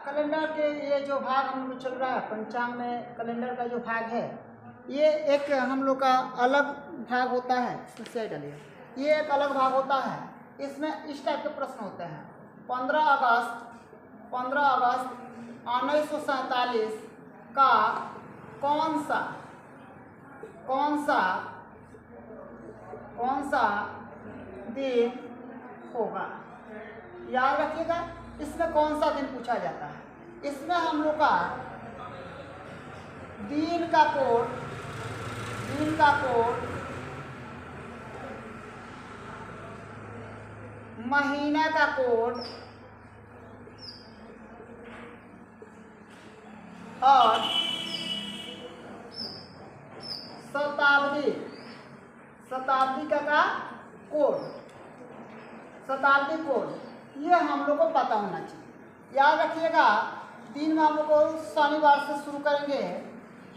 Calendar के ये जो भाग हम लोग चल रहा है पंचांग में, कैलेंडर का जो भाग है ये एक हम लोग का अलग भाग होता है। इससे डालिए, ये एक अलग भाग होता है। इसमें इस टाइप के प्रश्न होते हैं। 15 अगस्त 1947 का कौन सा दिन होगा। याद रखिएगा, इसमें कौन सा दिन पूछा जाता है। इसमें हम लोग का दिन का कोड, महीना का कोड और शताब्दी का कोड, शताब्दी कोड, ये हम लोग को पता होना चाहिए। याद रखिएगा, दिन में हम लोग को शनिवार से शुरू करेंगे।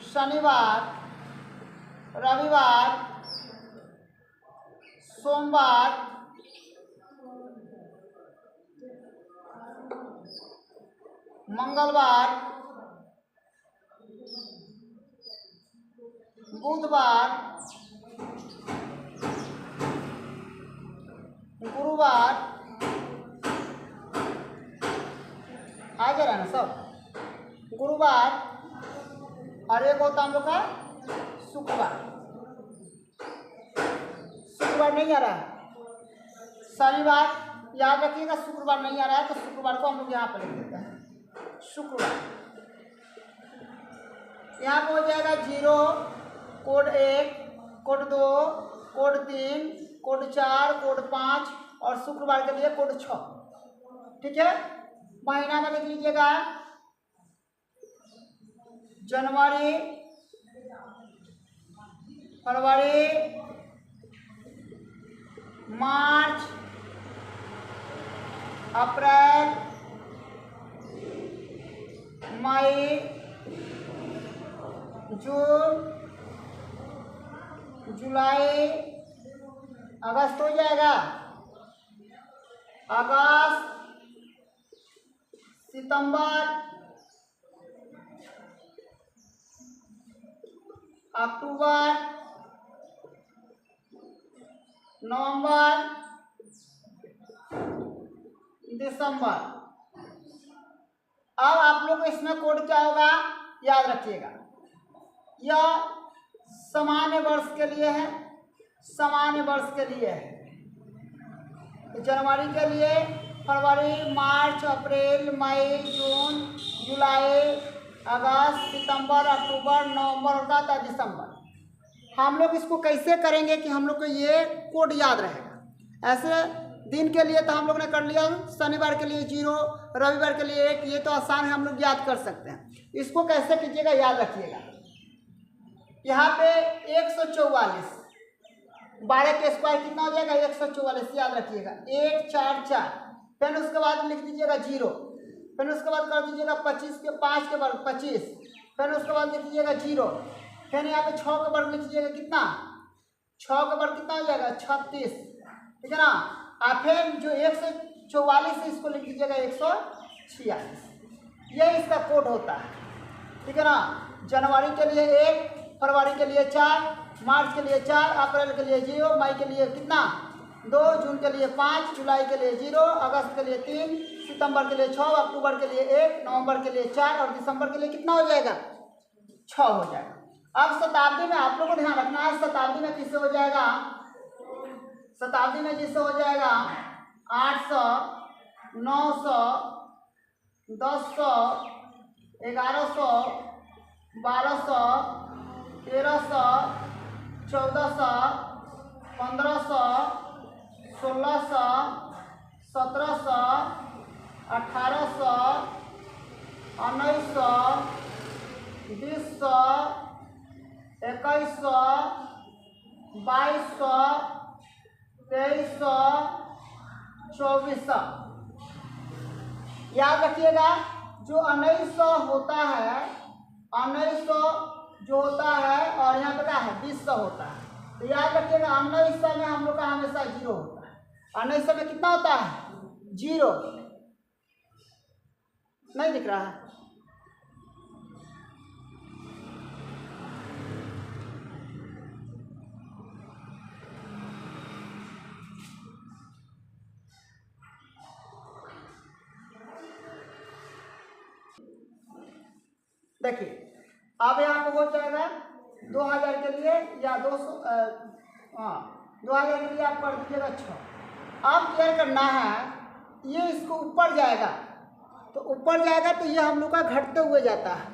शनिवार, रविवार, सोमवार, मंगलवार, बुधवार, गुरुवार, आ जा रहा है ना सब। गुरुवार और एक होता हम लोग का शुक्रवार। शुक्रवार नहीं आ रहा है, शनिवार याद रखिएगा। शुक्रवार नहीं आ रहा है तो शुक्रवार को हम लोग यहाँ पर लिख देते हैं। शुक्रवार यहाँ पर हो जाएगा 0, code 1, code 2, code 3, code 4, code 5 और शुक्रवार के लिए कोड 6। ठीक है। महीना में लिख लीजिएगा जनवरी, फरवरी, मार्च, अप्रैल, मई, जून, जुलाई, अगस्त हो जाएगा। अगस्त, सितंबर, अक्टूबर, नवंबर, दिसंबर। अब आप लोग को इसमें कोड क्या होगा याद रखिएगा। यह सामान्य वर्ष के लिए है, सामान्य वर्ष के लिए है। जनवरी के लिए फरवरी, मार्च, अप्रैल, मई, जून, जुलाई, अगस्त, सितंबर, अक्टूबर, नवंबर होता था दिसंबर। हम लोग इसको कैसे करेंगे कि हम लोग को ये कोड याद रहेगा। ऐसे दिन के लिए तो हम लोग ने कर लिया, शनिवार के लिए 0, रविवार के लिए 1, ये तो आसान है, हम लोग याद कर सकते हैं। इसको कैसे कीजिएगा याद रखिएगा। यहाँ पे 144, 12 के स्क्वायर कितना हो जाएगा 144, याद रखिएगा। 1 4 4, फिर उसके बाद लिख दीजिएगा 0, फिर उसके बाद कर दीजिएगा 25 के 5 के वर्ग 25, फिर उसके बाद लिख दीजिएगा 0, फिर यहाँ पे 6 का वर्ग लिख दीजिएगा कितना, 6 का वर्ग कितना हो जाएगा 36। ठीक है ना। और फिर जो 144 है इसको लिख दीजिएगा 146। यह इसका कोड होता है। ठीक है ना। जनवरी के लिए 1, फरवरी के लिए 4, मार्च के लिए 4, अप्रैल के लिए 0, मई के लिए कितना 2, जून के लिए 5, जुलाई के लिए 0, अगस्त के लिए 3, सितंबर के लिए 6, अक्टूबर के लिए 1, नवंबर के लिए 4 और दिसंबर के लिए कितना हो जाएगा 6 हो जाएगा। अब शताब्दी में आप लोगों को ध्यान रखना है, शताब्दी में किससे हो जाएगा, शताब्दी में जिससे हो जाएगा 800, 900, 1000, 1100, 1200, 1300, 1400, 1500, 1600, 1700, 1800, 1900, 2000, 2100, 2200, 2300, 2400। याद रखिएगा, जो 1900 होता है, 1900 जो होता है और यहाँ पे क्या है 2000 होता है। तो याद रखिएगा 1900 में हम लोग का हमेशा 0 होता है। 1900 में कितना होता है 0। नहीं दिख रहा है? देखिए अब यहाँ पे हो जाएगा 2000 के लिए या 200, हाँ 2000 के लिए आप कर दीजिएगा 6। अब क्या करना है, ये इसको ऊपर जाएगा तो ऊपर जाएगा तो ये हम लोग का घटते हुए जाता है,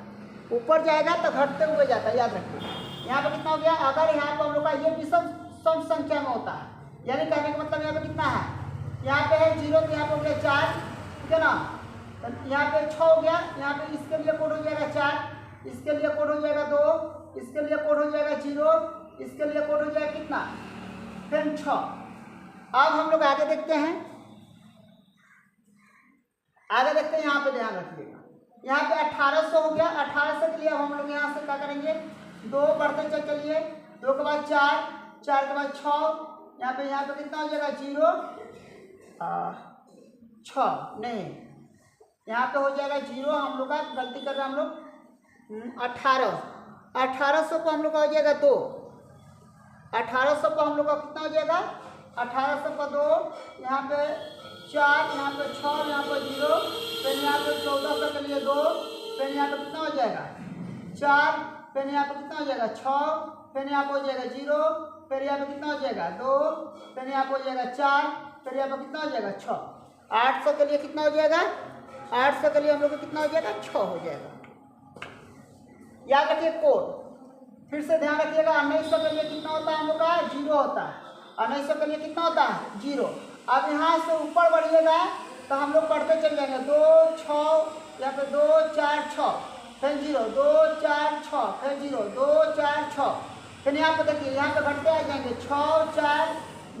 ऊपर जाएगा तो घटते हुए जाता है, याद रखिए। यहाँ पे कितना हो गया, अगर यहाँ पे हम लोग का ये विषम सम संख्या में होता है, यानी कहने का मतलब यहाँ पे कितना है, यहाँ पे है 0 तो यहाँ पे हो गया 4, ठीक है ना। तो यहाँ पे 6 हो गया, यहाँ पे इसके लिए कोड हो जाएगा 4, इसके लिए कोड हो जाएगा 2, इसके लिए कोड हो जाएगा 0, इसके लिए कोड हो जाएगा कितना, फिर 6। अब हम लोग आगे देखते हैं, आगे देखते हैं, यहाँ पे ध्यान रखिएगा। यहाँ पे 1800 हो गया, 1800 के लिए हम लोग यहाँ से क्या करेंगे, 2 बढ़ते चल चलिए, 2 के बाद 4, 4 के बाद 6, यहाँ पे कितना हो जाएगा 0, 6 नहीं, यहाँ पे हो जाएगा 0, हम लोग का गलती कर रहे हैं हम लोग, 1800 को हम लोग का हो जाएगा 2, 1800 को हम लोग का कितना हो जाएगा, 1800 का 2, यहाँ पे 4, यहाँ पे 6, यहाँ पे 0, फिर यहाँ पे 1400 के लिए 2, फिर यहाँ पे कितना हो जाएगा 4, फिर यहाँ पे कितना हो जाएगा 6, फिर यहाँ पे हो जाएगा 0, फिर यहाँ पे कितना हो जाएगा 2, फिर यहाँ पे हो जाएगा 4, फिर यहाँ पे कितना हो जाएगा 6। 800 के लिए कितना हो जाएगा, 800 के लिए हम लोग को कितना हो जाएगा 6 हो जाएगा। याद रखिए कोड, फिर से ध्यान रखिएगा। 1900 के लिए कितना होता है हम लोग का 0 होता है, 1900 के लिए कितना होता है 0। अब यहाँ से ऊपर बढ़िएगा तो हम लोग पढ़ते चल जाएंगे, 2 6, यहाँ पे 2 4 6, फिर 0 2 4 6, फिर 0 2 4 6, फिर यहाँ पे देखिए यहाँ पे घटते आ जाएंगे 6 4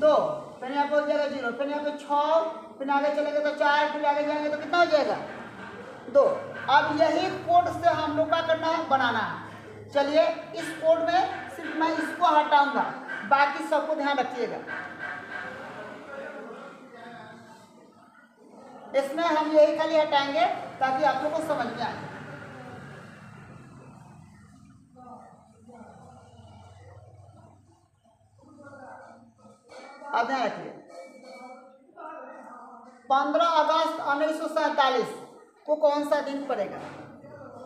2, फिर यहाँ पे हो जाएगा 0, फिर यहाँ पे 6, फिर आगे चलेंगे तो 4, फिर आगे जाएंगे तो कितना हो जाएगा 2। अब यही कोड से हम लोग का करना है, बनाना है। चलिए इस कोड में सिर्फ मैं इसको हटाऊंगा, बाकी सबको ध्यान रखिएगा। इसमें हम यही खाली हटाएंगे ताकि आप लोगों को समझ में आए। अब ध्यान रखिए, 15 अगस्त 1947 को कौन सा दिन पड़ेगा,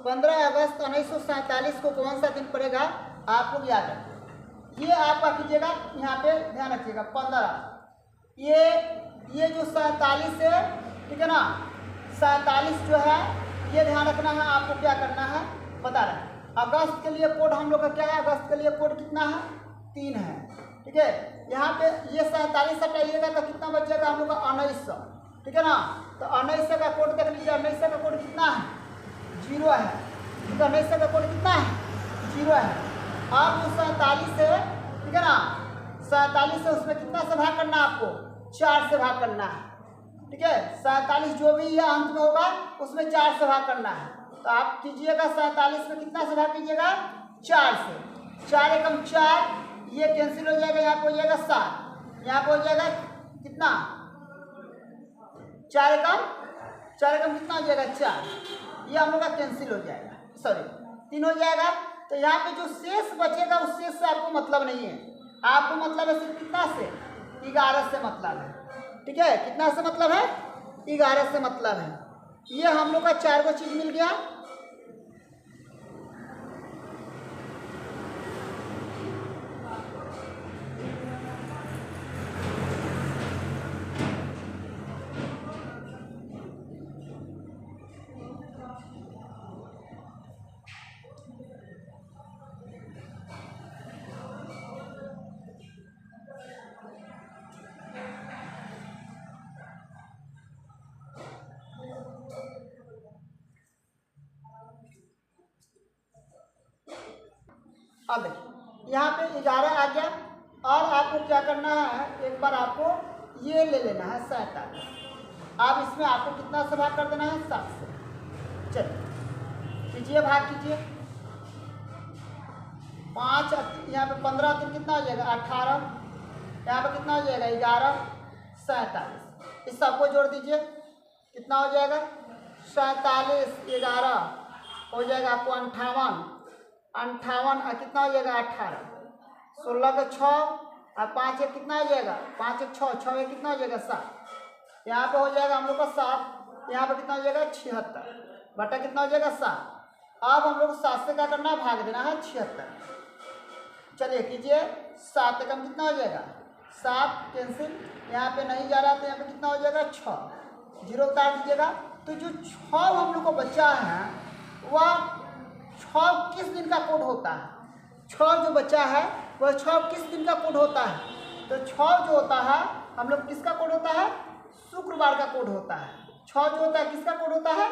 15 अगस्त 1947 को कौन सा दिन पड़ेगा, आप लोग याद रखिए। ये आपका कीजिएगा, यहाँ पे ध्यान रखिएगा 15, ये जो 47 है, ठीक है ना, 47 जो है ये ध्यान रखना है आपको, क्या करना है बता रहे हैं। अगस्त के लिए कोड हम लोग का क्या है, अगस्त के लिए कोड कितना है 3 है, ठीक है। यहाँ पे ये 47 हटाइएगा तो कितना बचेगा हम लोग का 1900, ठीक है ना। तो 1900 का कोड देख लीजिए, 1900 का कोड कितना है 0 है, ठीक है, 1900 का कोड कितना है 0 है। अब जो 47 है, ठीक है ना, 47 से उसमें कितना से भाग करना है आपको, 4 से भाग करना है, ठीक है। 47 जो भी ये अंत में होगा उसमें 4 से भाग करना है, तो आप कीजिएगा 47 में कितना से भाग कीजिएगा 4 से, 4 एकम 4, ये कैंसिल हो जाएगा, यहाँ पे हो जाएगा 7, यहाँ पे हो जाएगा कितना 4 एकम कितना हो जाएगा 4, ये हम लोग का कैंसिल हो जाएगा, सॉरी 3 हो जाएगा। तो यहाँ पे जो शेष बचेगा उस शेष से आपको मतलब नहीं है, आपको मतलब है सिर्फ कितना से 11 से मतलब है, ठीक है। कितना से मतलब है 11 से मतलब है। ये हम लोग का 4 को चीज मिल गया। अब देखिए यहाँ पे 11 आ गया, और आपको क्या करना है, एक बार आपको ये ले लेना है 47, अब इसमें आपको कितना से भाग कर देना है 7 से। चलिए कीजिए, भाग कीजिए, 5 यहाँ पे 15 दिन कितना हो जाएगा 18, यहाँ पे कितना हो जाएगा 11, 47, इस सबको जोड़ दीजिए, कितना हो जाएगा 47 11 हो जाएगा आपको 58, 58 और कितना हो जाएगा 18, 16 का 6 और 5 एक कितना हो जाएगा 5 एक 6, 6 एक कितना हो जाएगा 7। यहाँ पे हो जाएगा हम लोग का 7, यहाँ पे कितना हो जाएगा 76 बटा कितना हो जाएगा 7। अब हम लोग को 7 से क्या करना है, भाग देना है 76। चलिए कीजिए, 7 एकम कितना हो जाएगा 7, कैंसिल, यहाँ पे नहीं जा रहा तो यहाँ पे कितना हो जाएगा 6, 0 उतार दीजिएगा। तो जो 6 हम लोग को बचा है वह 6 किस दिन का कोड होता है, 6 जो बचा है वह 6 किस दिन का कोड होता है। तो 6 जो होता है हम लोग किसका कोड होता है, शुक्रवार का कोड होता है। 6 जो होता है किसका कोड होता है,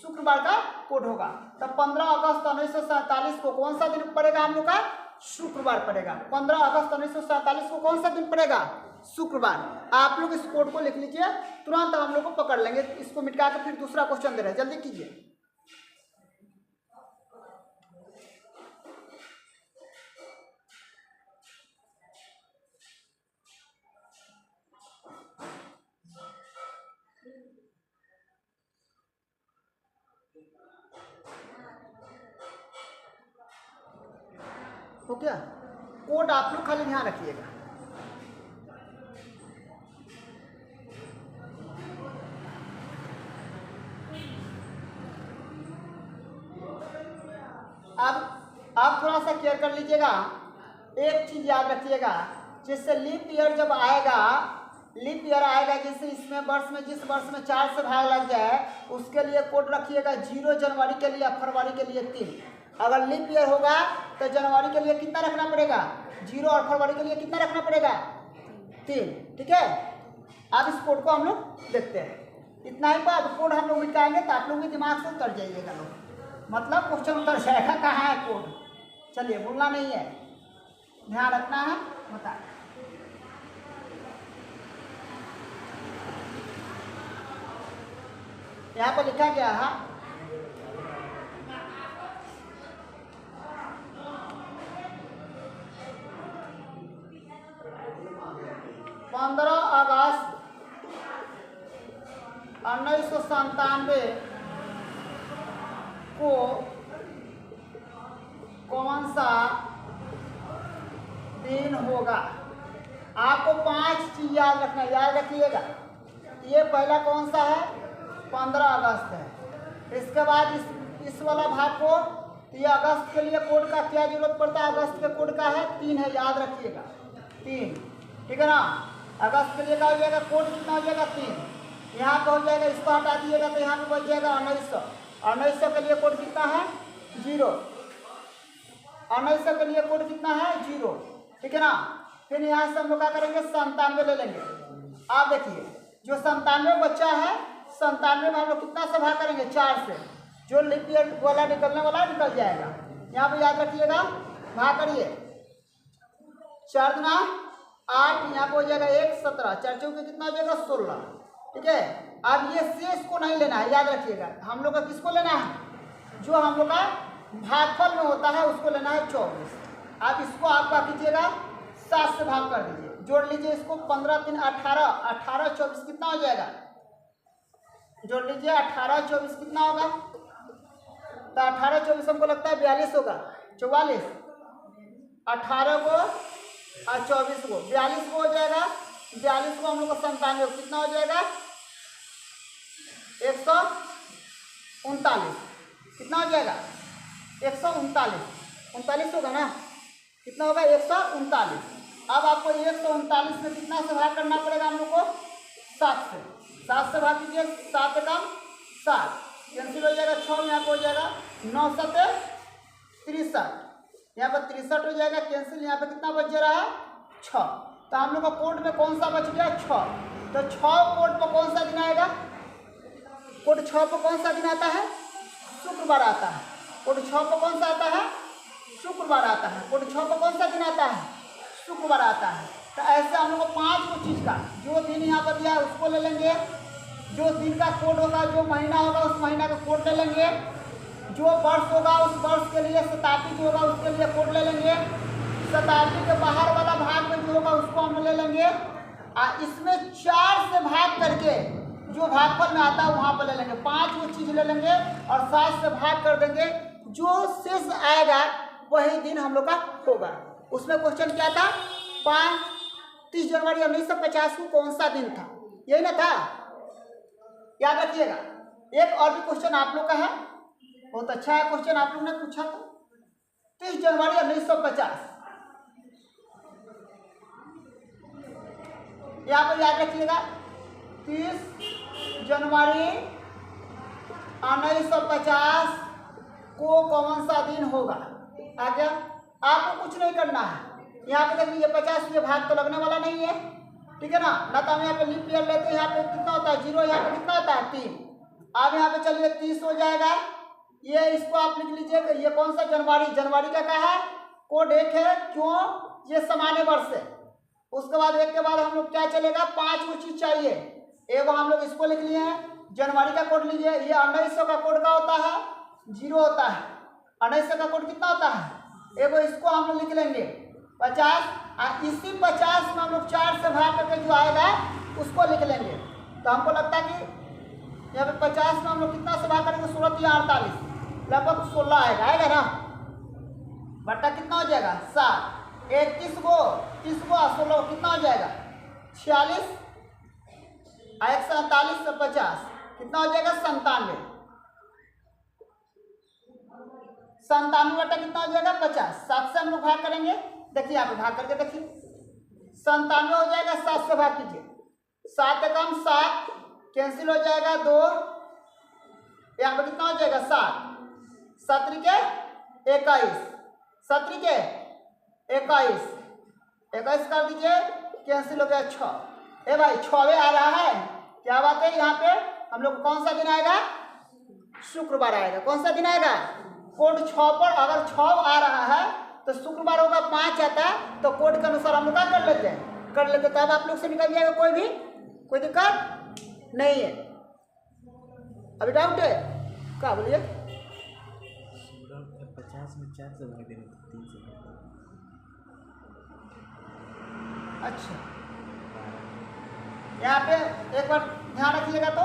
शुक्रवार का कोड होगा। तो 15 अगस्त 1947 को कौन सा दिन पड़ेगा हम लोग का, शुक्रवार पड़ेगा। 15 अगस्त 1947 को कौन सा दिन पड़ेगा, शुक्रवार। आप लोग इस कोड को लिख लीजिए, तुरंत हम लोग को पकड़ लेंगे। इसको मिटा के फिर दूसरा क्वेश्चन दे रहे हैं, जल्दी कीजिए। हो गया कोड, आप लोग खाली ध्यान रखिएगा। अब आप थोड़ा सा केयर कर लीजिएगा, एक चीज याद रखिएगा, जैसे लीप ईयर जब आएगा, लीप ईयर आएगा जैसे इसमें वर्ष में जिस वर्ष में 4 से भाग लग जाए उसके लिए कोड रखिएगा 0 जनवरी के लिए, फरवरी के लिए 3। अगर लीप ईयर होगा तो जनवरी के लिए कितना रखना पड़ेगा 0 और फरवरी के लिए कितना रखना पड़ेगा 3। ठीक है, अब इस कोड को हम लोग देखते हैं। इतना ही बात, कोड हम लोग मिटाएंगे तो आप लोग भी दिमाग से उतर जाइएगा लोग, मतलब क्वेश्चन उतर जाएगा कहाँ है कोड। चलिए भूलना नहीं है, ध्यान रखना है। बता यहाँ पर लिखा गया है 15 अगस्त 1997 को कौन सा दिन होगा। आपको 5 चीज याद रखना, याद रखिएगा। ये पहला कौन सा है, 15 अगस्त है। इसके बाद इस वाला भाग को, ये अगस्त के लिए कोड का क्या जरूरत पड़ता है, अगस्त के कोड का है 3 है, याद रखिएगा 3। ठीक है ना, अगस्त के लिए क्या हो जाएगा, कोड कितना हो जाएगा 3। यहाँ पे हो जाएगा, इसको हटा दीजिएगा तो यहाँ पे बच जाएगा 1900। 1900 के लिए कोड कितना है 0। 1900 के लिए कोड कितना है 0। ठीक है ना, फिर यहाँ से हम लोग क्या करेंगे 97 ले लेंगे। आप देखिए जो 97 बच्चा है, 97 में हम लोग कितना से भाग करेंगे 4 से, जो लीप ईयर वाला निकलने वाला निकल जाएगा। यहाँ पे याद रखिएगा, भाग करिए 4 गुना 8, यहाँ पे हो जाएगा 1 17, 4 चौके कितना हो जाएगा 16। ठीक है, अब ये शेष को नहीं लेना है, याद रखिएगा। हम लोग का किसको लेना है, जो हम लोग का भागफल में होता है उसको लेना है 24। आप इसको आप क्या कीजिएगा 7 से भाग कर दीजिए, जोड़ लीजिए इसको 15 3 18, 18 24 कितना हो जाएगा, जोड़ लीजिए 18 24 कितना होगा, तो 18 24 हमको लगता है 42 होगा, 44, 18 को और 24 को 42 को हो जाएगा। 42 को हम लोग को 97 कितना हो जाएगा 139, कितना हो जाएगा 139, 39 होगा ना, कितना होगा 139। अब आपको 139 में कितना से भाग करना पड़ेगा हम लोग को 7 से, 7 से भाग कीजिए, 7 कम 7 कैंसिल हो जाएगा, 6 यहाँ पे हो जाएगा 9 7 63, यहाँ पर 63 हो जाएगा कैंसिल, यहाँ पे कितना बच जा रहा है 6। तो हम लोग का कोड में कौन सा बच गया 6। तो 6 कोड पर कौन सा दिन आएगा, कोड 6 पर कौन सा दिन आता है, शुक्रवार आता है। कोड 6 पर कौन सा आता है, शुक्रवार आता है। कोड 6 पर कौन सा दिन आता है, शुक्रवार आता है। तो ऐसे हम लोग को 5 चीज़ का जो दिन यहाँ पर दिया है उसको ले लेंगे, जो दिन का कोड होगा, जो महीना होगा उस महीना का कोड ले लेंगे, जो वर्ष होगा उस वर्ष के लिए, शताब्दी जो होगा उसके लिए कोड ले लेंगे, शताब्दी के बाहर वाला भाग में जो होगा उसको हम ले लेंगे। और इसमें 4 से भाग करके जो भागफल में आता है वहाँ पर ले लेंगे, 5 वो चीज़ ले लेंगे और 7 से भाग कर देंगे, जो शेष आएगा वही दिन हम लोग का होगा। उसमें क्वेश्चन क्या था, 30 जनवरी 1950 को कौन सा दिन था, यही ना था, याद रखिएगा। एक और भी क्वेश्चन आप लोग का है, बहुत अच्छा है क्वेश्चन, आप लोग ने पूछा था 30 जनवरी 1950, यहाँ पर याद रखिएगा 30 जनवरी 1950 को कौन सा दिन होगा। आगे आपको कुछ नहीं करना है, यहाँ पे देख लीजिए 50 ये भाग तो लगने वाला नहीं है, ठीक है ना, ना तो हम यहाँ पे लीप ईयर लेते हैं, यहाँ पे कितना होता है 0, यहाँ पे कितना होता है 3। अब यहाँ पे चलिए 30 हो जाएगा, ये इसको आप लिख लीजिए कि ये कौन सा जनवरी का क्या है, कोड 1 है, क्यों, ये सामान्य वर्ष है। उसके बाद एक के बाद हम लोग क्या चलेगा, 5 वो चीज चाहिए, एगो हम लोग इसको लिख लिए हैं, जनवरी का कोड लीजिए, ये 1900 का कोड का होता है 0 होता है, 1900 का कोड कितना होता है, एगो इसको हम लोग लिख लेंगे 50, इसी 50 में हम लोग 4 से भाग करके जो आएगा उसको लिख लेंगे। तो हमको लगता है कि यहाँ पे 50 में हम लोग कितना से भाग करेंगे, 16 या 48, लगभग 16 आएगा ना, बट्टा कितना हो जाएगा 7, 30 को 16 कितना हो जाएगा 46, 147 से 50 कितना हो जाएगा 97, 97 बटा कितना हो जाएगा 50, 7 से हम लोग भाग करेंगे, देखिए यहाँ पे भाग करके देखिए 97 हो जाएगा, 7 से भाग कीजिए, 7 कम 7 कैंसिल हो जाएगा 2, यहाँ पे कितना हो जाएगा 7, 7 के 21, 7 के 21 कर दीजिए, कैंसिल हो गया 6, भाई 6वें आ रहा है, क्या बात है, यहाँ पे हम लोग कौन सा दिन आएगा, शुक्रवार आएगा, कौन सा दिन आएगा, कोड 6 पर अगर 6 आ रहा है तो शुक्रवार होगा, 5 आता है तो कोड के अनुसार हम लोग क्या कर लेते हैं, तब आप लोग से निकल जाएगा, कोई दिक्कत नहीं है। अभी डाउट है क्या, बोलिए। 50 में 4 से भाग देंगे, 3 से अच्छा, यहाँ पे एक बार ध्यान रखिएगा, तो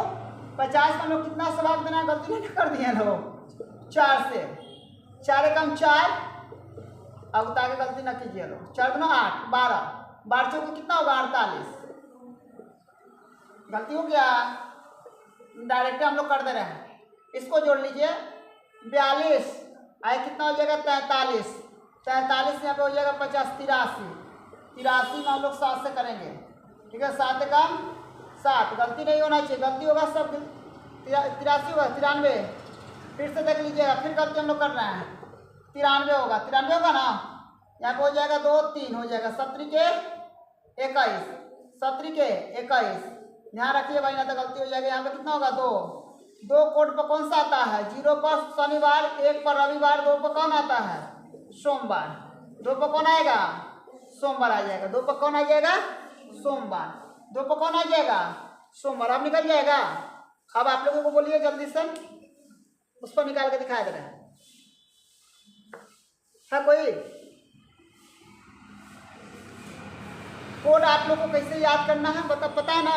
50 में हम लोग कितना से भाग देना, गलती नहीं कर दिए लोग, 4 से, 4 कम 4, अब आगे गलती ना कीजिए लोग, 4 गुना 8 12, 12 चौके कितना होगा 48, गलती हो गया, डायरेक्ट हम लोग कर दे रहे हैं, इसको जोड़ लीजिए 42, आए कितना हो जाएगा 43, 43 यहाँ पे हो जाएगा 50, 83 में हम लोग 7 से करेंगे, ठीक है, 7 कम 7, गलती नहीं होना चाहिए, गलती होगा सब 83 होगा, 93, फिर से देख लीजिएगा, फिर गलती हम लोग कर रहे हैं, 93 होगा ना, यहाँ पे हो जाएगा 2 3 हो जाएगा, 17 के 21, ध्यान रखिए भाई, ना तो गलती हो जाएगी। यहाँ पे कितना होगा 2 कोड पर कौन सा आता है, 0 पर शनिवार, 1 पर रविवार, 2 पर कौन आता है सोमवार, 2 पर कौन आएगा सोमवार आ जाएगा, 2 पर कौन आ जाएगा सोमवार, 2 पर कौन आ जाएगा सोमवार, अब निकल जाएगा। अब आप लोगों को बोलिए जल्दी से, उस पर निकाल के दिखाया दे रहा है कोई कोड, आप लोग को कैसे याद करना है पता है ना।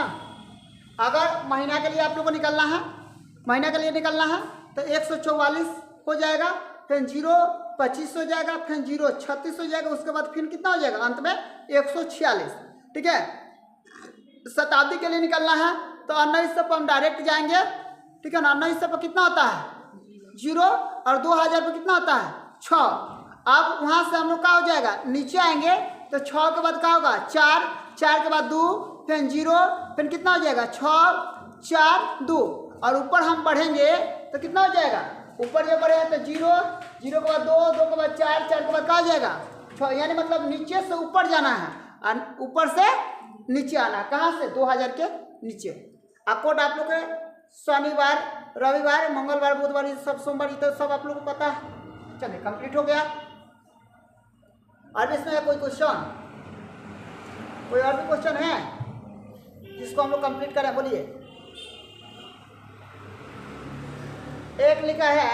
अगर महीना के लिए आप लोग को निकलना है, तो 144 हो जाएगा, फिर 0 25 हो जाएगा, फिर 0 36 हो जाएगा, उसके बाद फिर कितना हो जाएगा अंत में 146, ठीक है। शताब्दी के लिए निकलना है तो 1900 पर हम डायरेक्ट जाएंगे, ठीक है ना, 1900 पर कितना होता है 0 और 2000 पर कितना होता है 6। अब वहाँ से हम लोग क्या हो जाएगा, नीचे आएंगे तो 6 के बाद क्या होगा 4 के बाद 2, फिर 0, फिर कितना हो जाएगा 6 4 2, और ऊपर हम बढ़ेंगे तो कितना हो जाएगा, ऊपर जब बढ़े तो 0 के बाद 2 के बाद 4 के बाद क्या हो जाएगा 6, यानी मतलब नीचे से ऊपर जाना है और ऊपर से नीचे आना, कहाँ से 2000 के नीचे। कोड आप लोग के शनिवार, रविवार, मंगलवार, बुधवार, ये सब सोमवार, ये तो सब आप लोग को पता है। चलिए कंप्लीट हो गया। और इसमें है कोई क्वेश्चन, कोई और भी क्वेश्चन है जिसको हम लोग कंप्लीट करें, बोलिए। एक लिखा है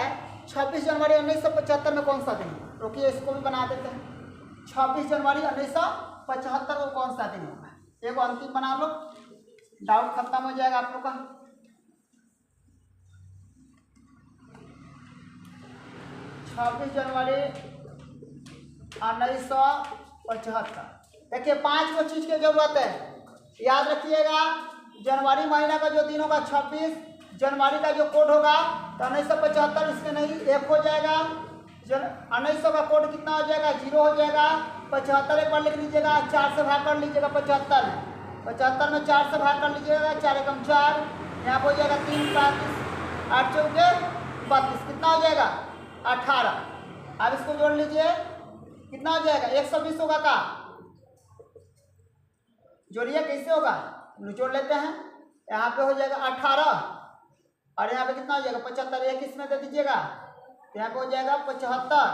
26 जनवरी 1975 में कौन सा दिन, रोकिए इसको भी बना देते हैं। 26 जनवरी 1975 को कौन सा दिन होगा, एक अंतिम बना लो, डाउट खत्म हो जाएगा आप लोग का। जनवरी 1975। देखिए 5 को चीज़ की जरूरत है, याद रखिएगा। जनवरी महीना का जो दिन होगा 26 जनवरी का जो कोड होगा तो 1975 इसमें नहीं 1 हो जाएगा। 1900 का कोड कितना हो जाएगा 0 हो जाएगा। 75 एक बार लिख लीजिएगा, 4 से भाग कर लीजिएगा 75 में 4 से भाग कर लीजिएगा, 4 एकम 4, यहाँ पर हो जाएगा 3 35 8 चौके 32, कितना हो जाएगा 18। अब इसको जोड़ लीजिए, कितना हो जाएगा 120 होगा का, जोड़िए कैसे होगा, जोड़ लेते हैं। यहाँ पे हो जाएगा 18 और यहाँ पे कितना हो जाएगा 75, एक इसमें दे दीजिएगा, यहाँ पे हो जाएगा 75,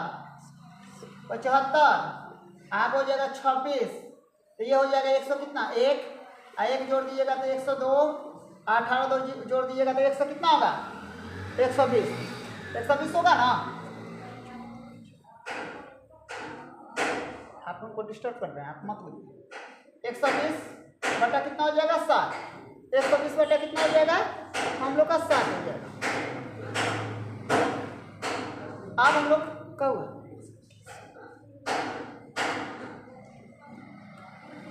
यहाँ पे हो जाएगा 26, तो ये हो जाएगा 100 कितना 1 जोड़ दीजिएगा तो 102, 18 जोड़ दीजिएगा तो 100 कितना होगा 120 होगा ना। आप उनको डिस्टर्ब कर रहे हैं, आप मत बोलिए। 120 बटा कितना हो जाएगा 7, 120 बटा कितना हो जाएगा हम लोग का 7 हो जाएगा। अब हम लोग कब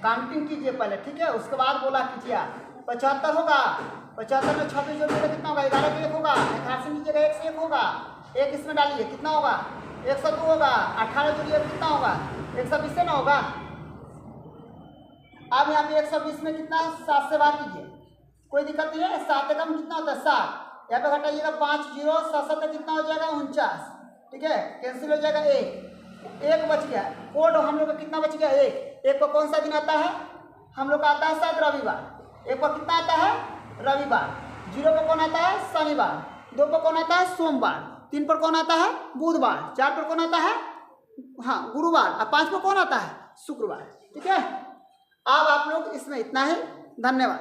काउंटिंग कीजिए पहले, ठीक है, उसके बाद बोला कीजिए। 75 होगा, 75 में 26 जोड़िएगा कितना होगा 11 के 1 होगा, 18 से नीचे 1 से 1 होगा, 1 इसमें डालिए कितना होगा 102 होगा, 18 जोड़िएगा कितना होगा 120 से ना होगा। अब यहाँ पे 120 में कितना 7 से भाग कीजिए, कोई दिक्कत नहीं है। 7 एकम कितना होता है 7, यहाँ पे घटाइएगा 5 0 7 7 कितना हो जाएगा 49, ठीक है, कैंसिल हो जाएगा 1 बच गया। कोड हम लोग का कितना बच गया 1 को कौन सा दिन आता है हम लोग का आता है शायद रविवार। 1 को कितना आता है रविवार, 0 पर कौन आता है शनिवार, 2 पर कौन आता है सोमवार, 3 पर कौन आता है बुधवार, 4 पर कौन आता है हाँ गुरुवार, और 5 पर कौन आता है शुक्रवार, ठीक है। अब आप लोग इसमें इतना ही, धन्यवाद।